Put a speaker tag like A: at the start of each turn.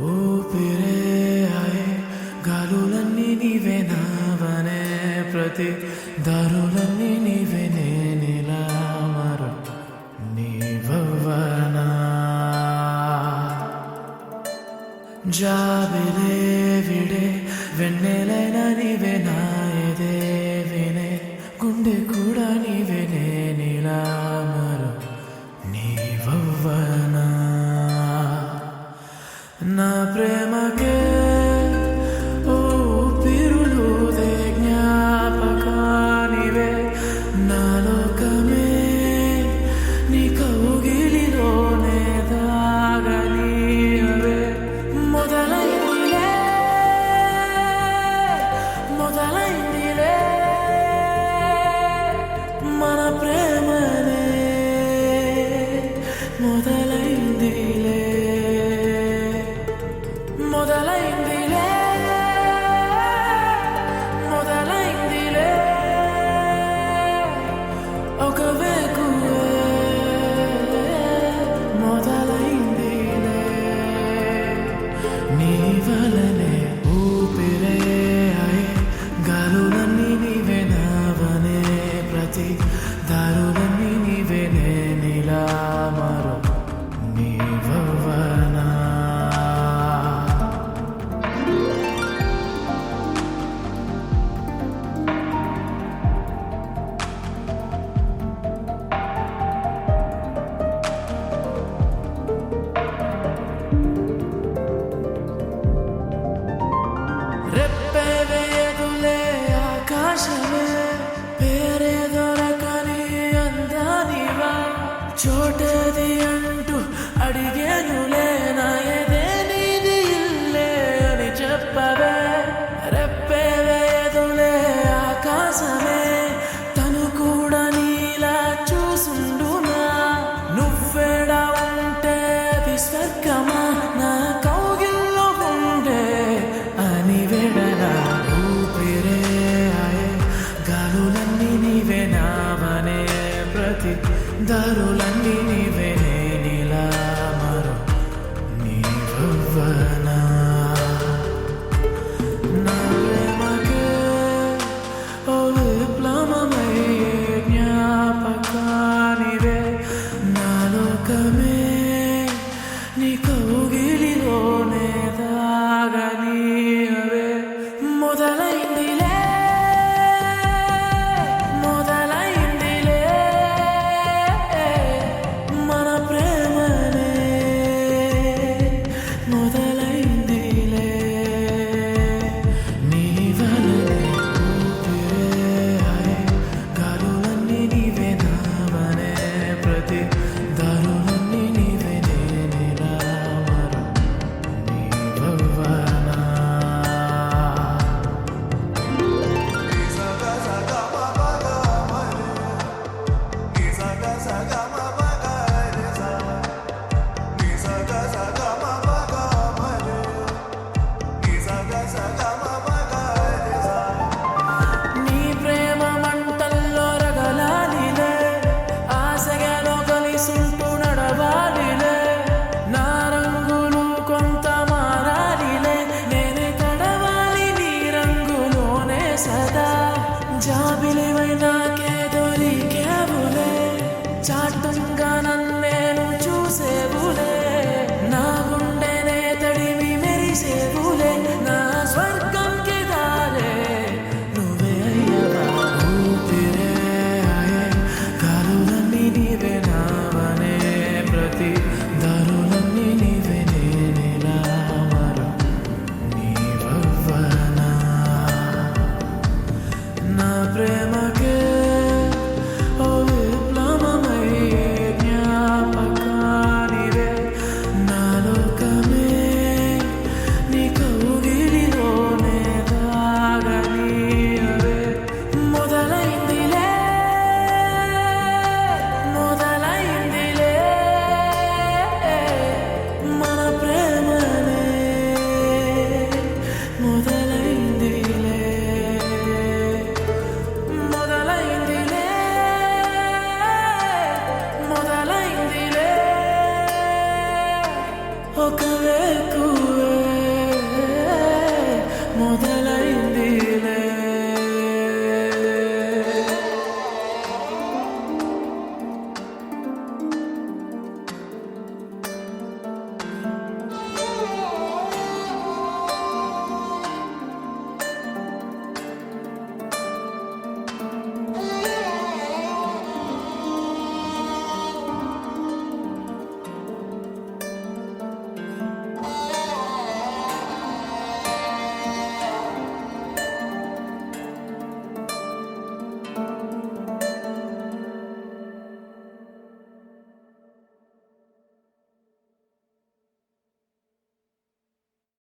A: ఊపిరే ఆయే గాలులన్నీ నీవే నావనే ప్రతి దారులన్నీ నీవే నేనిలా మరో నీవవ్వనా జాబిలే విడే వెన్నెలైన నీవే నా ఎదే వినే గుండె కూడా నీవే నేనిలా మరో నీవవ్వనా నా ప్రేమకే ఊపిరులుదే జ్ఞాపకానివే నా లోకమే నీ కౌగిలిలోనే దాగనీయవే మొదలైందిలే మొదలైందిలే మన ప్రేమనే మొదలైందిలే మొదలైందిలే మొదలైందిలే ఒక వేకువే మొదలైందిలే నీ వలనే ఊపిరే అయి గాలులన్నీ నీవే నావనే ప్రతి దారులన్నీ నీవే నేనిలా మరో నీవవ్వనా రెప్పవేదులే ఆకాశమే పేరే దొరకని అందానివా చోటది అంటూ అడిగేనులే నా ఎదే నీది ఇల్లే అని చెప్పవే రెప్పవేదులే ఆకాశమే తను కూడా నీలా చూసుండునా నువ్వేడా ఉంటే అది స్వర్గమా నా కౌగిల్లో ఉండే అని వెడలా ఊపిరే ఆయే గాలులన్నీ నీవే నావనే ప్రతి దారులన్నీ